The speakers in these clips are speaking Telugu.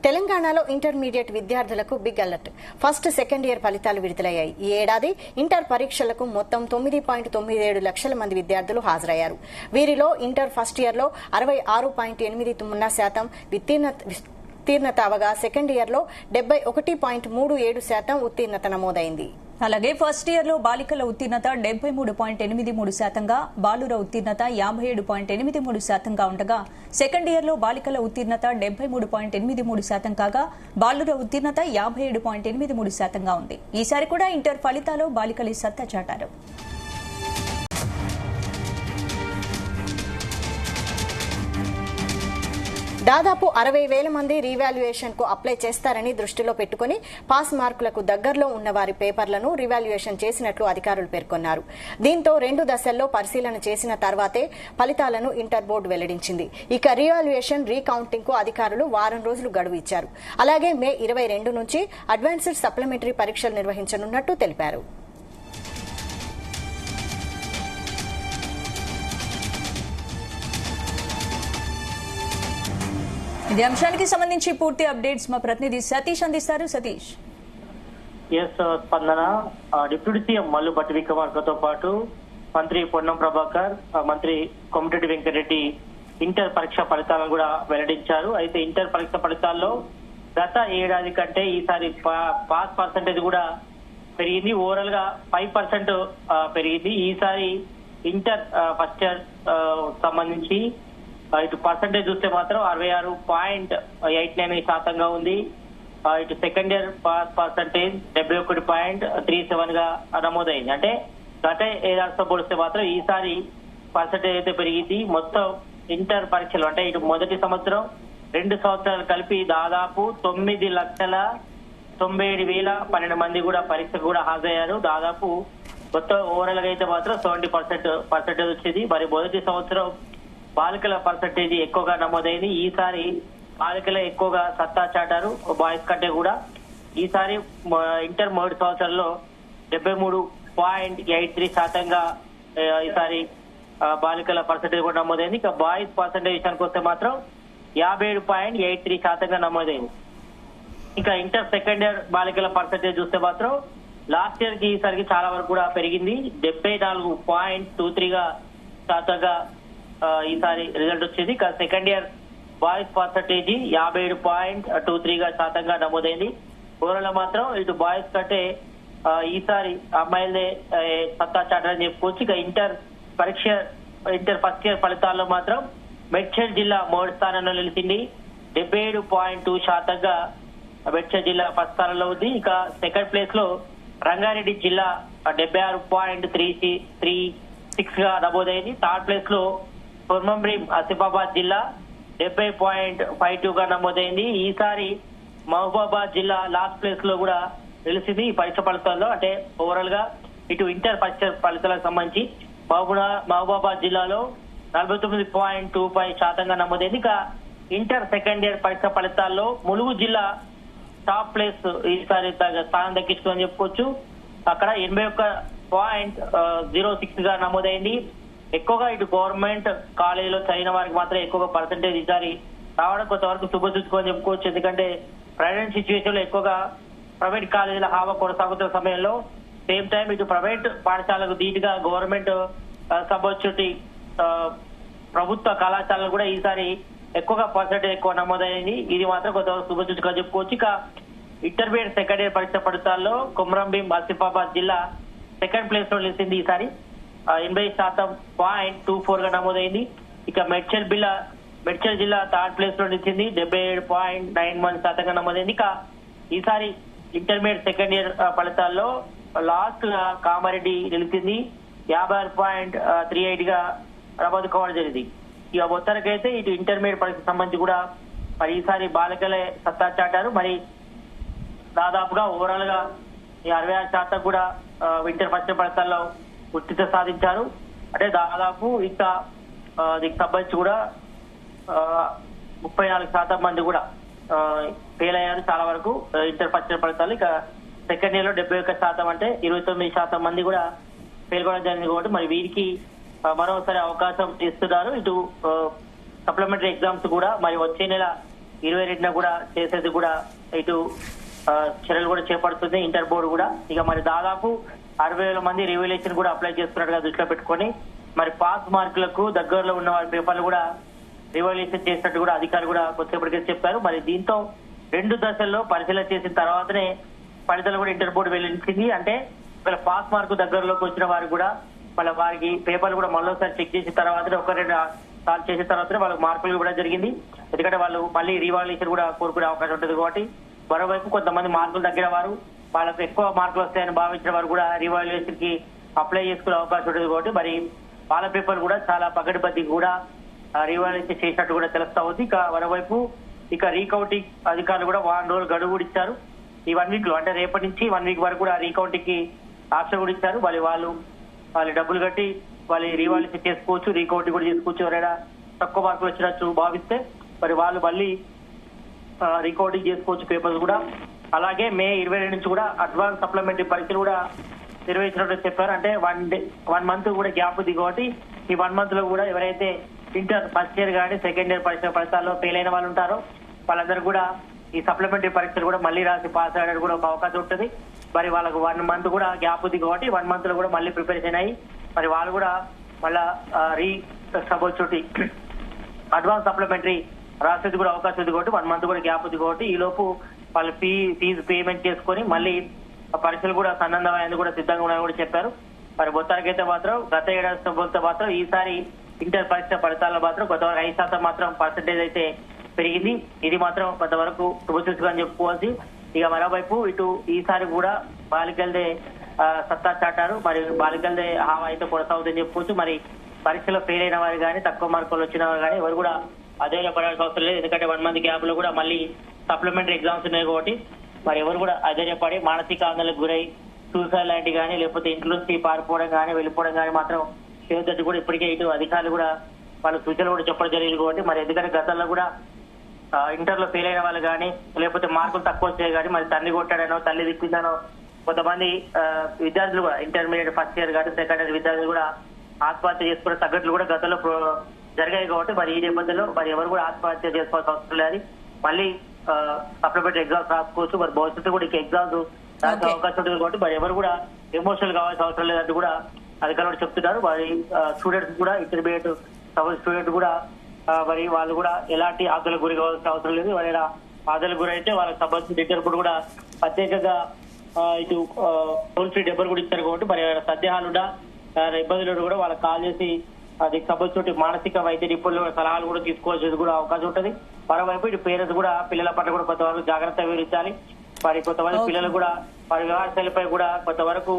తెలంగాణలో ఇంటర్మీడియట్ విద్యార్థులకు big alert. First second year ఫలితాలు విడుదలయ్యాయి. ఈ ఏడాది ఇంటర్ పరీక్షలకు మొత్తం 9.97 లక్షల మంది విద్యార్థులు హాజరయ్యారు. వీరిలో ఇంటర్ ఫస్ట్ ఇయర్ లో 66.80% ఉత్తీర్ణత అవగా సెకండ్ ఇయర్ లో 71.37% ఉత్తీర్ణత నమోదైంది. అలాగే ఫస్ట్ ఇయర్ లో బాలికల ఉత్తీర్ణత 73.83%గా, బాలుర ఉత్తీర్ణత 57.83%గా ఉండగా సెకండ్ ఇయర్ లో బాలికల ఉత్తీర్ణత 73.83% కాగా, బాలుర ఉత్తీర్ణత 57.83%గా ఉంది. ఈసారి కూడా ఇంటర్ ఫలితాలు బాలికలు సత్తా చాటారు. దాదాపు 60,000 మంది రీవాల్యుయేషన్ కు అప్లై చేస్తారని దృష్టిలో పెట్టుకుని పాస్ మార్కులకు దగ్గరలో ఉన్న వారి పేపర్లను రీవాల్యుయేషన్ చేసినట్లు అధికారులు పేర్కొన్నారు. దీంతో 2 దశల్లో పరిశీలన చేసిన తర్వాతే ఫలితాలను ఇంటర్ బోర్డు వెల్లడించింది. ఇక రీవాల్యుయేషన్ రీకౌంటింగ్ కు అధికారులు వారం రోజులు గడువు ఇచ్చారు. అలాగే మే 22 నుంచి అడ్వాన్స్డ్ సప్లిమెంటరీ పరీక్షలు నిర్వహించనున్నట్టు తెలిపారు. ఇదే అంశానికి సంబంధించి పూర్తి అప్డేట్స్ మా ప్రతినిధి సతీష్ అందిస్తారు. సతీష్. స్పందన డిప్యూటీ సీఎం మల్లు భట్టి విక్రమార్కతో పాటు మంత్రి పొన్నం ప్రభాకర్, మంత్రి కోమటిరెడ్డి వెంకటరెడ్డి ఇంటర్ పరీక్ష ఫలితాలను కూడా వెల్లడించారు. అయితే ఇంటర్ పరీక్ష ఫలితాల్లో గత ఏడాది కంటే ఈసారి పాస్ పర్సెంటేజ్ కూడా పెరిగింది. ఓవరాల్ గా 5% పెరిగింది. ఈసారి ఇంటర్ ఫస్ట్ ఇయర్ సంబంధించి ఇటు పర్సెంటేజ్ చూస్తే మాత్రం 66.89% ఉంది. ఇటు సెకండ్ ఇయర్ పాస్ పర్సెంటేజ్ 71.37% నమోదైంది. అంటే గత ఏడాదితో పోలిస్తే మాత్రం ఈసారి పర్సెంటేజ్ అయితే పెరిగింది. మొత్తం ఇంటర్ పరీక్షలు అంటే ఇటు మొదటి సంవత్సరం 2 సంవత్సరాలు కలిపి దాదాపు 9,97,012 మంది కూడా పరీక్షకు కూడా హాజరయ్యారు. దాదాపు మొత్తం ఓవరాల్ గా అయితే మాత్రం 70% వచ్చింది. మరి మొదటి సంవత్సరం బాలికల పర్సెంటేజ్ ఎక్కువగా నమోదైంది. ఈసారి బాలికలే ఎక్కువగా సత్తా చాటారు బాయ్స్ కంటే కూడా. ఈసారి ఇంటర్ మొదటి సంవత్సరంలో 73.83% ఈసారి బాలికల పర్సెంటేజ్ కూడా నమోదైంది. ఇక బాయ్స్ పర్సెంటేజ్ విషయానికి వస్తే మాత్రం 57.83% నమోదైంది. ఇక ఇంటర్ సెకండ్ ఇయర్ బాలికల పర్సెంటేజ్ చూస్తే మాత్రం లాస్ట్ ఇయర్ కి ఈసారికి చాలా వరకు కూడా పెరిగింది. 74.23% ఈసారి రిజల్ట్ వచ్చింది. ఇక సెకండ్ ఇయర్ బాయ్స్ పర్సెంటేజ్ 57.23% నమోదైంది. ఓవరాల్ మాత్రం ఇటు బాయ్స్ కంటే ఈసారి అమ్మాయిలే సత్తా చాటారని చెప్పుకోవచ్చు. ఇక ఇంటర్ ఫస్ట్ ఇయర్ ఫలితాల్లో మాత్రం మేడ్చల్ జిల్లా మొదటి స్థానంలో నిలిచింది. 77.2% మేడ్చల్ జిల్లా ఫస్ట్ స్థానంలో ఉంది. ఇక సెకండ్ ప్లేస్ లో రంగారెడ్డి జిల్లా 76.36% నమోదైంది. థర్డ్ ప్లేస్ లో కొమరంభీం ఆసిఫాబాద్ జిల్లా 70.52% నమోదైంది. ఈసారి మహబూబాబాద్ జిల్లా లాస్ట్ ప్లేస్ లో కూడా నిలిచింది ఈ పరీక్ష ఫలితాల్లో. అంటే ఓవరాల్ గా ఇటు ఇంటర్ పరీక్ష ఫలితాలకు సంబంధించి మహబూబాబాద్ జిల్లాలో 49.25% నమోదైంది. ఇక ఇంటర్ సెకండ్ ఇయర్ పరీక్ష ఫలితాల్లో ములుగు జిల్లా టాప్ ప్లేస్ ఈసారి స్థానం దక్కించుకోని చెప్పుకోవచ్చు. అక్కడ 81.06% నమోదైంది. ఎక్కువగా ఇటు గవర్నమెంట్ కాలేజీలో చదివిన వారికి మాత్రం ఎక్కువగా పర్సెంటేజ్ ఈసారి రావడం కొంతవరకు శుభసూచకని చెప్పుకోవచ్చు. ఎందుకంటే ప్రైవేట్ సిచ్యువేషన్ లో ఎక్కువగా ప్రైవేట్ కాలేజీల హావా కొనసాగుతున్న సమయంలో సేమ్ టైం ఇటు ప్రైవేట్ పాఠశాలకు ధీటుగా గవర్నమెంట్ సబ్స్టిట్యూట్ ప్రభుత్వ కళాశాలలు కూడా ఈసారి ఎక్కువగా పర్సెంటేజ్ ఎక్కువ నమోదైంది. ఇది మాత్రం కొంతవరకు శుభసూచకని చెప్పుకోవచ్చు. ఇక ఇంటర్మీడియట్ సెకండ్ ఇయర్ పరీక్ష ఫలితాల్లో కొమరంభీం ఆసిఫాబాద్ జిల్లా సెకండ్ ప్లేస్ లో నిలిచింది. ఈసారి 80.24% నమోదైంది. ఇక మేడ్చల్ జిల్లా థర్డ్ ప్లేస్ లో నిలిచింది. 77.91% నమోదైంది. ఇక ఈసారి ఇంటర్మీడియట్ సెకండ్ ఇయర్ ఫలితాల్లో లాస్ట్ గా కామారెడ్డి నిలిచింది. 56.38% నమోదు కావడం జరిగింది. ఇక మొత్తానికైతే ఇటు ఇంటర్మీడియట్ పరీక్షకు సంబంధించి కూడా మరి ఈసారి బాలికలే సత్తా చాటారు. మరి దాదాపుగా ఓవరాల్ గా 66% కూడా ఇంటర్ ఫస్ట్ ఫలితాల్లో ఉత్తీర్ణత సాధించారు. అంటే దాదాపు ఇక దీనికి సంబంధించి కూడా 34% మంది కూడా ఫెయిల్ అయ్యారు చాలా వరకు ఇంటర్ ఫస్ట్ ఇయర్ ఫలితాలు. ఇక సెకండ్ ఇయర్ లో 71% అంటే 29% మంది కూడా ఫెయిల్ కావడం జరిగింది. కాబట్టి మరి వీరికి మరోసారి అవకాశం ఇస్తున్నారు. ఇటు సప్లిమెంటరీ ఎగ్జామ్స్ కూడా మరి వచ్చే నెల 22న కూడా చేసేది కూడా ఇటు చర్యలు కూడా చేపడుతుంది ఇంటర్ బోర్డు కూడా. ఇక మరి దాదాపు 60,000 మంది రివాల్యుయేషన్ కూడా అప్లై చేస్తున్నట్టుగా దృష్టిలో పెట్టుకొని మరి పాస్ మార్కులకు దగ్గరలో ఉన్న వారి పేపర్లు కూడా రివాల్యుయేషన్ చేసినట్టు కూడా అధికారులు కూడా కొద్దిసేపటికే చెప్పారు. మరి దీంతో 2 దశల్లో పరిశీలన చేసిన తర్వాతనే ఫలితాలు కూడా ఇంటర్ బోర్డు వెల్లడించింది. అంటే వీళ్ళ పాస్ మార్కు దగ్గరలోకి వచ్చిన వారికి కూడా వాళ్ళ వారికి పేపర్లు కూడా మళ్ళీసారి చెక్ చేసిన తర్వాతనే 1-2 సార్లు చేసిన తర్వాతనే వాళ్ళకి మార్కులు ఇవ్వడం జరిగింది. ఎందుకంటే వాళ్ళు మళ్ళీ రివాల్యుయేషన్ కూడా కోరుకునే అవకాశం ఉంటుంది కాబట్టి. మరోవైపు కొంతమంది మార్కులు తగ్గిన వారు వాళ్ళకు ఎక్కువ మార్కులు వస్తాయని భావించిన వారు కూడా రివాల్యుయేషన్ కి అప్లై చేసుకునే అవకాశం ఉంటుంది కాబట్టి మరి వాళ్ళ పేపర్ కూడా చాలా పగటిబద్ది కూడా రివాల్యుయేషన్ చేసినట్టు కూడా తెలుస్తా ఉంది. ఇక మరోవైపు ఇక రీకౌంటింగ్ అధికారులు కూడా 1 రోజులు గడువు కూడా ఇచ్చారు. ఈ 1 వీక్ లో అంటే రేపటి నుంచి 1 వీక్ వరకు కూడా రీకౌంటింగ్ కి ఆప్షన్ కూడా ఇచ్చారు. వాళ్ళు డబ్బులు కట్టి వాళ్ళు రివాల్యుయేషన్ చేసుకోవచ్చు, రీకౌంటింగ్ కూడా చేసుకోవచ్చు. ఎవరైనా తక్కువ మార్కులు వచ్చినట్టు భావిస్తే మరి వాళ్ళు మళ్ళీ రికౌంటింగ్ చేసుకోవచ్చు పేపర్స్ కూడా. అలాగే మే 22 నుంచి కూడా అడ్వాన్స్ సప్లిమెంటరీ పరీక్షలు కూడా నిర్వహించినట్టు చెప్పారు. అంటే 1 మంత్ కూడా గ్యాప్ ఉంది కాబట్టి ఈ 1 మంత్ లో కూడా ఎవరైతే ఇంటర్ ఫస్ట్ ఇయర్ కానీ సెకండ్ ఇయర్ ఫలితాల్లో ఫెయిల్ అయిన వాళ్ళు ఉంటారో వాళ్ళందరూ కూడా ఈ సప్లిమెంటరీ పరీక్షలు కూడా మళ్ళీ రాసి పాస్ అయ్యడానికి కూడా ఒక అవకాశం ఉంటుంది. మరి వాళ్ళకు 1 మంత్ కూడా గ్యాప్ ఉంది కాబట్టి 1 మంత్ లో కూడా మళ్ళీ ప్రిపరేషన్ అయ్యి మరి వాళ్ళు కూడా మళ్ళా అడ్వాన్స్ సప్లిమెంటరీ రాసేది కూడా అవకాశం ఉంది కాబట్టి 1 మంత్ కూడా గ్యాప్ ఉంది కాబట్టి ఈ లోపు వాళ్ళు ఫీజు పేమెంట్ చేసుకొని మళ్ళీ పరీక్షలు కూడా సన్నద్ధమైంది కూడా సిద్ధంగా ఉన్నాయని కూడా చెప్పారు. మరి మొత్తానికైతే మాత్రం గత ఏడాదితో పోలిస్తే మాత్రం ఈసారి ఇంటర్ పరీక్ష ఫలితాల్లో మాత్రం కొంతవరకు 5% మాత్రం పర్సెంటేజ్ అయితే పెరిగింది. ఇది మాత్రం కొంతవరకు శుభసూచకం అని చెప్పుకోవచ్చు. ఇక మరోవైపు ఇటు ఈసారి కూడా బాలికలదే సత్తా చాటారు. మరి బాలికలదే హావా అయితే కొనసాగుతుందని చెప్పుకోవచ్చు. మరి పరీక్షలో ఫెయిల్ అయిన వారు కానీ తక్కువ మార్కులు వచ్చిన వారు కానీ ఎవరు కూడా అదే పడాల్సిన అవసరం లేదు. ఎందుకంటే 1 మంత్ గ్యాప్ లో కూడా మళ్ళీ సప్లిమెంటరీ ఎగ్జామ్స్ ఉన్నాయి కాబట్టి మరి ఎవరు కూడా అధైర్యపడి మానసిక ఆందోళనకు గురై సూసైడ్ లాంటి కానీ లేకపోతే ఇంట్లో నుంచి పారిపోవడం కానీ వెళ్ళిపోవడం కానీ మాత్రం చేయొద్దని కూడా ఇప్పటికే ఇటు అధికారులు కూడా వాళ్ళ సూచనలు కూడా చెప్పడం జరిగింది కాబట్టి మరి ఎందుకంటే గతంలో కూడా ఇంటర్ లో ఫెయిల్ అయిన వాళ్ళు కానీ లేకపోతే మార్కులు తక్కువ వచ్చాయి కానీ మరి తల్లి కొట్టాడనో తల్లి తిప్పిందనో కొంతమంది విద్యార్థులు కూడా ఇంటర్మీడియట్ ఫస్ట్ ఇయర్ కానీ సెకండ్ ఇయర్ విద్యార్థులు కూడా ఆత్మహత్య చేసుకునే తగ్గట్లు కూడా గతంలో జరిగాయి కాబట్టి మరి ఈ నేపథ్యంలో మరి ఎవరు కూడా ఆత్మహత్య చేసుకోవాల్సిన అవసరం లేదు. మళ్ళీ సప్లిమెంటరీ ఎగ్జామ్స్ రాసుకోవచ్చు. మరి భవిష్యత్తు కూడా ఇంకా ఎగ్జామ్స్ రాసే అవకాశం ఉంటుంది కాబట్టి మరి ఎవరు కూడా ఎమోషనల్ కావాల్సిన అవసరం లేదంటూ కూడా అధికారులు చెప్తున్నారు. మరి స్టూడెంట్స్ కూడా ఇంటర్మీడియట్ స్టూడెంట్ కూడా మరి వాళ్ళు కూడా ఎలాంటి ఆందోళనకు గురి కావాల్సిన అవసరం లేదు. ఎవరైనా ఆందోళనకు గురి అయితే వాళ్ళకి సంబంధించిన ఇంటర్ కూడా ప్రత్యేకంగా ఇటు టోల్ ఫ్రీ నెంబర్ కూడా ఇచ్చారు కాబట్టి మరి సందేహాలున్నా ఇబ్బందులు కూడా వాళ్ళకి కాల్ చేసి అది సంబంధించిన మానసిక వైద్య నిపుణులు సలహాలు కూడా తీసుకోవాల్సింది కూడా అవకాశం ఉంటుంది. మరోవైపు ఇటు పేరెంట్స్ కూడా పిల్లల పట్ల కూడా కొంతవరకు జాగ్రత్త వివరించాలి. మరి కొంతమంది పిల్లలు కూడా వారి వ్యవహారాలపై కూడా కొంతవరకు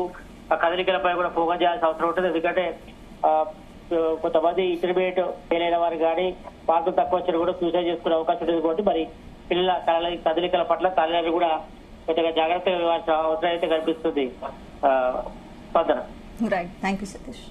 కదలికలపై కూడా ఫోకస్ చేయాల్సిన అవసరం ఉంటుంది. ఎందుకంటే కొంతమంది ఇంటర్మీడియట్ ఫెయిల్ అయిన వారు కానీ మార్కులు తక్కువ వచ్చిన కూడా సూసైడ్ చేసుకునే అవకాశం ఉంటుంది కాబట్టి మరి పిల్లల కదలికల పట్ల తల్లిదండ్రులు కూడా కొద్దిగా జాగ్రత్తగా అవసరం అయితే కనిపిస్తుంది. స్పందన. Right, thank you Satish.